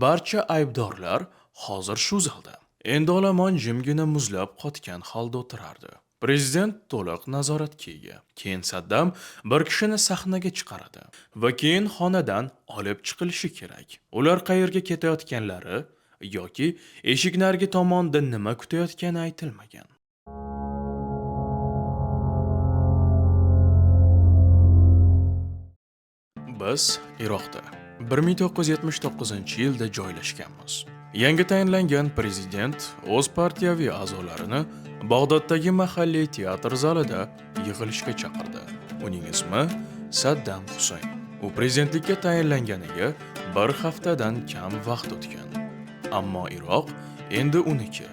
Barcha aybdorlar hozir shu zalda. Endi olomon jimgina muzlab qotgan holda o'tirardi. Prezident to'liq nazoratga ega. Keyin Saddam bir kishini sahnaga chiqaradi va keyin xonadan olib chiqilishi kerak. Ular qayerga ketayotganlari yoki eshik narigi tomonda nima kutayotgani aytilmagan. Biz Iroqda 1979-yilda joylashganmiz. Yangi tayinlangan prezident o'z partiyaviy a'zolarini Bag'doddagi mahalliy teatr zalida yig'ilishga chaqirdi. Uning ismi Saddam Husayn. U prezidentlikka tayinlanganiga bir haftadan kam vaqt o'tgan. Ammo Iroq endi uniki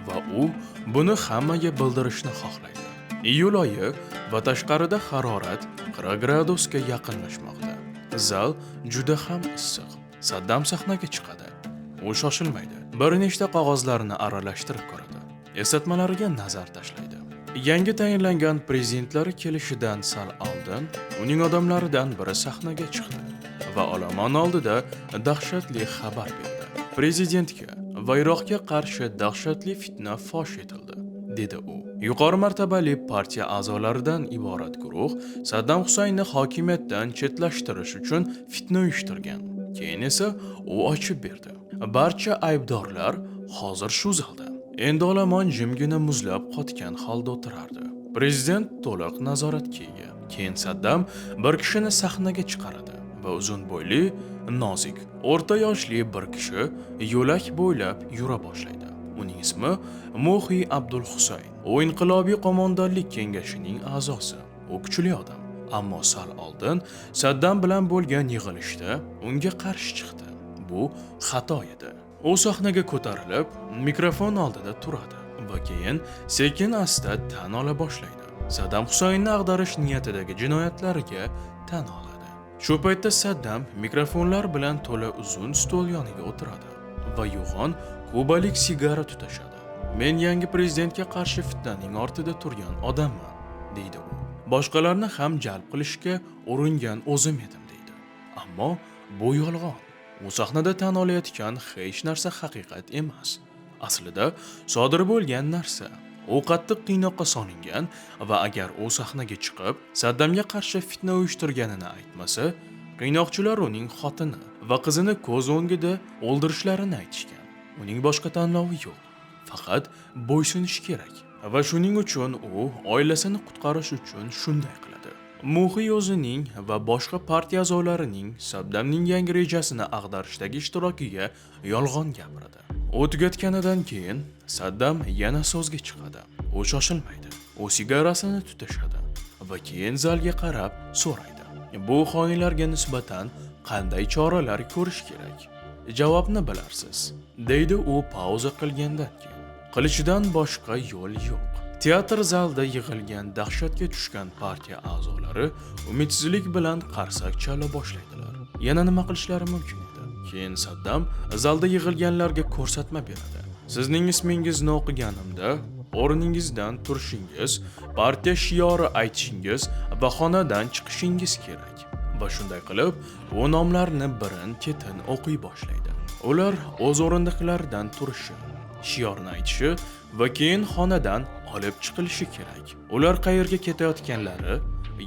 va u buni hammaga bildirishni xohlaydi. Iyul oyi va tashqarida harorat 40 gradusga yaqinlashmoqda. Zal juda ham issiq. Saddam sahnaga chiqadi. U shoshilmaydi. Bir nechta qog'ozlarni aralashtirib ko'radi. Eslatmalariga nazar tashlaydi. Yangi tayinlangan prezidentlari kelishidan sal oldin uning odamlaridan biri sahnaga chiqdi va olomon oldida dahshatli xabar berdi. Prezidentga va Iroqga qarshi dahshatli fitna fosh etildi, dedi u. Yuqori martabali partiya a'zolaridan iborat guruh Saddam Husaynni hokimiyatdan chetlashtirish uchun fitna uyushtirgan. Keyin esa u ochib berdi. Barcha aybdorlar hozir shu zalda. Endi olomon jimgina muzlab qotgan holda o'tirardi. Prezident to'liq nazoratga ega. Keyin Saddam bir kishini sahnaga chiqaradi va uzun bo'yli, nozik, o'rta yoshli bir kishi yo'lak bo'ylab yura boshlaydi. Uning ismi Muhi Abdul Husayn. U inqilobiy qo'mondonlik kengashining a'zosi. U kuchli odam, ammo sal oldin Saddam bilan bo'lgan yig'ilishda unga qarshi chiqdi. Bu xato edi. U sahnaga ko'tarilib, mikrofon oldida turadi va keyin sekin-asta tan ola boshlaydi. Saddam Husaynni ag'darish niyatidagi jinoyatlariga tan oladi. Shu paytda Saddam mikrofonlar bilan to'la uzun stol yoniga o'tiradi va yo'g'on kubalik sigara tutashadi. Men yangi prezidentga qarshi fitnaning ortida turgan odamman, deydi u. Boshqalarni ham jalb qilishga uringan o'zim edim, deydi. Ammo bu yolg'on. U sahnada tan olayotgan hech narsa haqiqat emas. Aslida sodir bo'lgan narsa. U qattiq qiynoqqa solingan va agar u sahnaga chiqib, Saddamga qarshi fitna uyushtirganini aytmasa, qiynoqchilar uning xotini va qizini ko'z o'ngida o'ldirishlarini aytishgan. Uning boshqa tanlovi yo'q. Faqat bo'ysunish kerak. Va shuning uchun u oilasini qutqarish uchun shunday qiladi. Muhi o'zining va boshqa partiya a'zolarining Saddamning yangi rejasini ag'darishdagi ishtirokiga yolg'on gapiradi. U tugatganidan keyin Saddam yana so'zga chiqadi. U shoshilmaydi. U sigarasini tutashadi va keyin zalga qarab so'raydi. Bu xoinlarga nisbatan qanday choralar ko'rish kerak? Javobni bilarsiz, deydi u pauza qilgandan keyin. Qilishidan boshqa yo'l yo'q. Teatr zalida yig'ilgan dahshatga tushgan partiya a'zolari umidsizlik bilan qarsak chala boshlaydilar. Yana nima qilishlari mumkin edi? Keyin Saddam zalda yig'ilganlarga ko'rsatma beradi. Sizning ismingizni o'qiganimda o'rningizdan turishingiz, partiya shiori aytishingiz va xonadan chiqishingiz kerak. Va shunday qilib, u nomlarni birin-ketin o'qiy boshlaydi. Ular o'z o'rindiqlaridan turishi, shiorni aytishi va keyin xonadan olib chiqilishi kerak. Ular qayerga ketayotganlari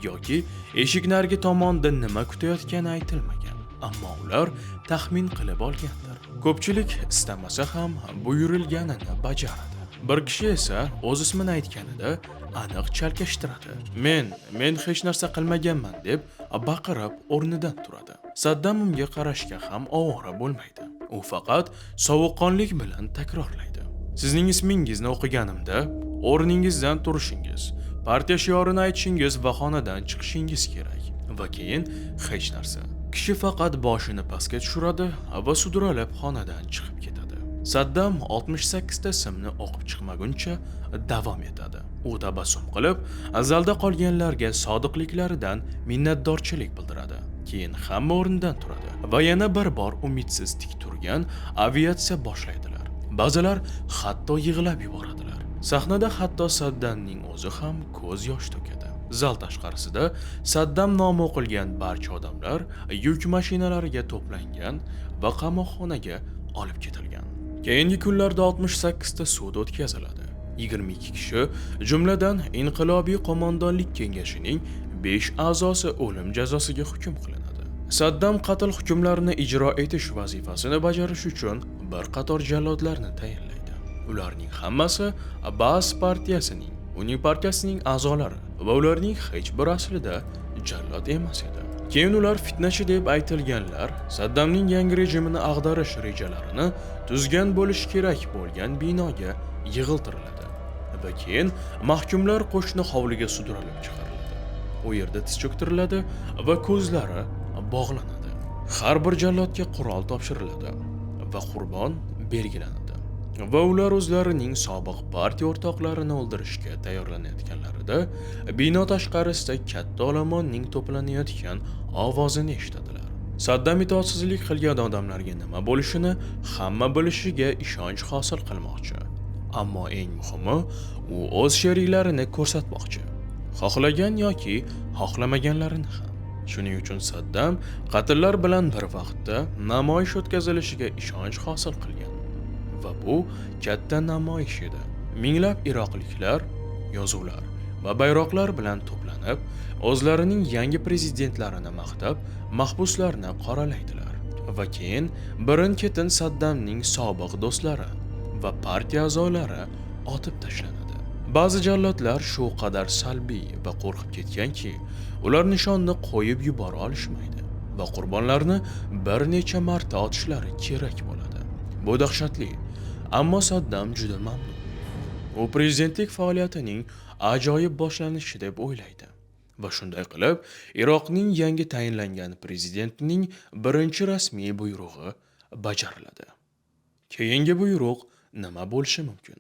yoki eshik narigi tomonda nima kutayotgani aytilmagan. Ammo ular taxmin qilib olgandir. Ko'pchilik istamasa ham buyurilganini bajaradi. Bir kishi esa o'z ismini aytganida aniq chalkashtiradi. Men hech narsa qilmaganman deb baqirib o'rnidan turadi. Saddam unga qarashga ham ovora bo'lmaydi. U faqat sovuqqonlik bilan takrorlaydi. Sizning ismingizni o'qiganimda o'rningizdan turishingiz, partiya shiorini aytishingiz va xonadan chiqishingiz kerak. Va keyin hech narsa. Kishi faqat boshini pastga tushiradi va sudralib xonadan chiqib ketadi. Saddam 68 ta ismni o'qib chiqmaguncha davom etadi. U tabassum qilib, zalda qolganlarga sodiqliklaridan minnatdorchilik bildiradi. Keyin hamma o'rnidan turadi va yana bir bor umidsiz tik turgan aviatsiya boshlaydilar. Ba'zilar hatto yig'lab yuboradilar. Sahnada hatto Saddamning o'zi ham ko'z yosh to'kadi. Zal tashqarisida Saddam nomi o'qilgan barcha odamlar yuk mashinalariga to'plangan va qamoqxonaga olib ketilgan. Keyingi kunlarda 68 ta sud o'tkaziladi. 22 kishi, jumladan Inqilobiy qo'mondonlik kengashining 5 a'zosi o'lim jazosiga hukm qilinadi. Saddam qatl hukmlarini ijro etish vazifasini bajarish uchun bir qator jallodlarni tayinlaydi. Ularning hammasi Baas partiyasining, uning partiyasining a'zolari va ularning hech bir aslida jallod emas edi. Keyin ular fitnachi deb aytilganlar Saddamning yangi rejimini ag'darish rejalarini tuzgan bo'lish kerak bo'lgan binoga yig'iltiriladi va keyin mahkumlar qo'shni hovliga sudralib chiqariladi. U yerda tiz cho'ktiriladi va ko'zlari bog'lanadi. Har bir jallodga qurol topshiriladi va qurbon belgilanadi. Va ular o'zlarining sobiq partiya o'rtoqlarini o'ldirishga tayyorlanayotganlarida bino tashqarisida katta olomonning to'planayotgan ovozini eshitadilar. Saddam itoatsizlik qilgan odamlarga nima bo'lishini hamma bilishiga ishonch hosil qilmoqchi. Ammo eng muhimi, u o'z sheriklarini ko'rsatmoqchi. Xohlagan yoki xohlamaganlarini ham. Shuning uchun Saddam qatllar bilan bir vaqtda namoyish o'tkazilishiga ishonch hosil qilgan. Va bu katta namoyish edi. Minglab iroqliklar yozuvlar va bayroqlar bilan to'planib, o'zlarining yangi prezidentlarini maqtab, mahbuslarni qoralaydilar. Va keyin birin-ketin Saddamning sobiq do'stlari va partiya a'zolari otib tashlanadi. Ba'zi jallodlar shu qadar salbiy va qo'rqib ketganki, ular nishonni qo'yib yubora olishmaydi va qurbonlarni bir necha marta otishlari kerak bo'ladi. Bu dahshatli, ammo Saddam juda mamnun. U prezidentlik faoliyatining ajoyib boshlanishi deb o'ylaydi va shunday qilib, Iroqning yangi tayinlangan prezidentining birinchi rasmiy buyrug'i bajariladi. Keyingi buyruq nima bo'lishi mumkin?